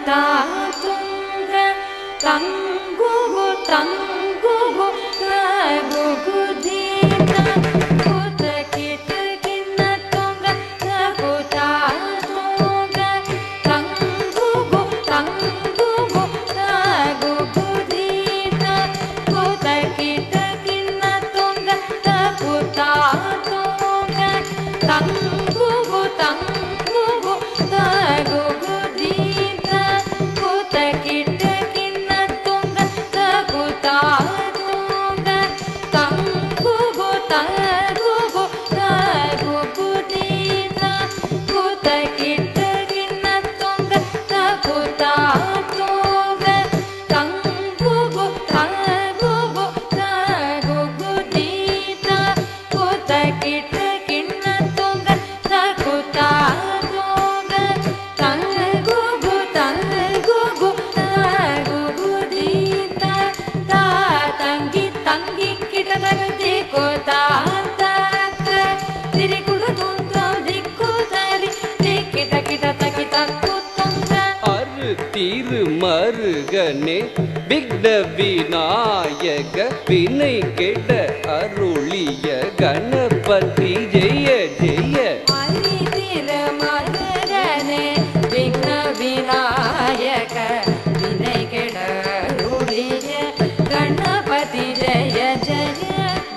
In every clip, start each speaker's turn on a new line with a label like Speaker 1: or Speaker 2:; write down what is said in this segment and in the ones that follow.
Speaker 1: ತಾತುಂಗ ತಂಗುಗು ತಂಗುಗು ತಗುಗು ದೀತ ಕುತ ಕಿಟ ಕಿನ್ನ ತುಂಗ ತಗು ತಾತುಂಗ ತಂಗುಗು ತಂಗುಗು ತಗುಗು ದೀತ ಕುತ ಕಿಟ ಕಿನ್ನ ತುಂಗ ತಗು ತಾತುಂಗ ತಂಗುಗು ತಂಗುಗು ತಗುಗು ದೀತ ಕುತ ಕಿಟ ಕಿನ್ನ ತುಂಗ ತಗು ತಾತುಂಗ ತಂಗುಗು ತಗುಗು ತಗುಗು ದೀತ ಕುತ ಕಿಟ ಕಿನ್ನ ತುಂಗ ತಗು ತಾತುಂಗ ತಂಗುಗು ತಗುಗು ತಗುಗು ದೀತ ಕುತ ಕಿಟ ಕಿನ್ನ ತುಂಗ ತಗು ತಾತುಂಗ ತಂಗುಗು ತಗುಗು ತಗುಗು ದೀತ ತಾ ತಂಗಿ ತಂಗಿ ಕಿಟ ತಗದಿ ಕೋತಾಂತ ತಿರಿಗುಡು ತುಂತ ದಿಕ್ಕು ತರಿ ದಿಕ್ಕಿಟ ಕಿಟ ತಗಿತ ಕೂತಂಗ
Speaker 2: அரு தீரு மருகனே விக்ன விநாயக வினை கெட அருளிய கணபதி ஜெய ஜெய
Speaker 1: ಹರಿತಿರ ಮಗನೇ ವಿಘ್ನ ವಿನಾಯಕ ವಿನಯ ಕೆಡರುಳಿಯ ಗಣಪತಿ ಜಯ ಜಯ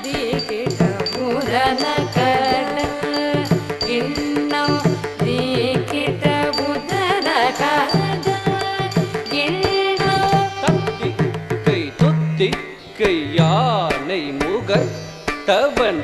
Speaker 1: ದೀಕಿಟ ಮುರನ ಕಡ ಗಿಣ್ಣ ದೀಕಿಟ ಬುಧನ ಕಡ ಗಿಣ್ಣ
Speaker 2: தத்தி கை தொத்தி கை யானை முக தவன்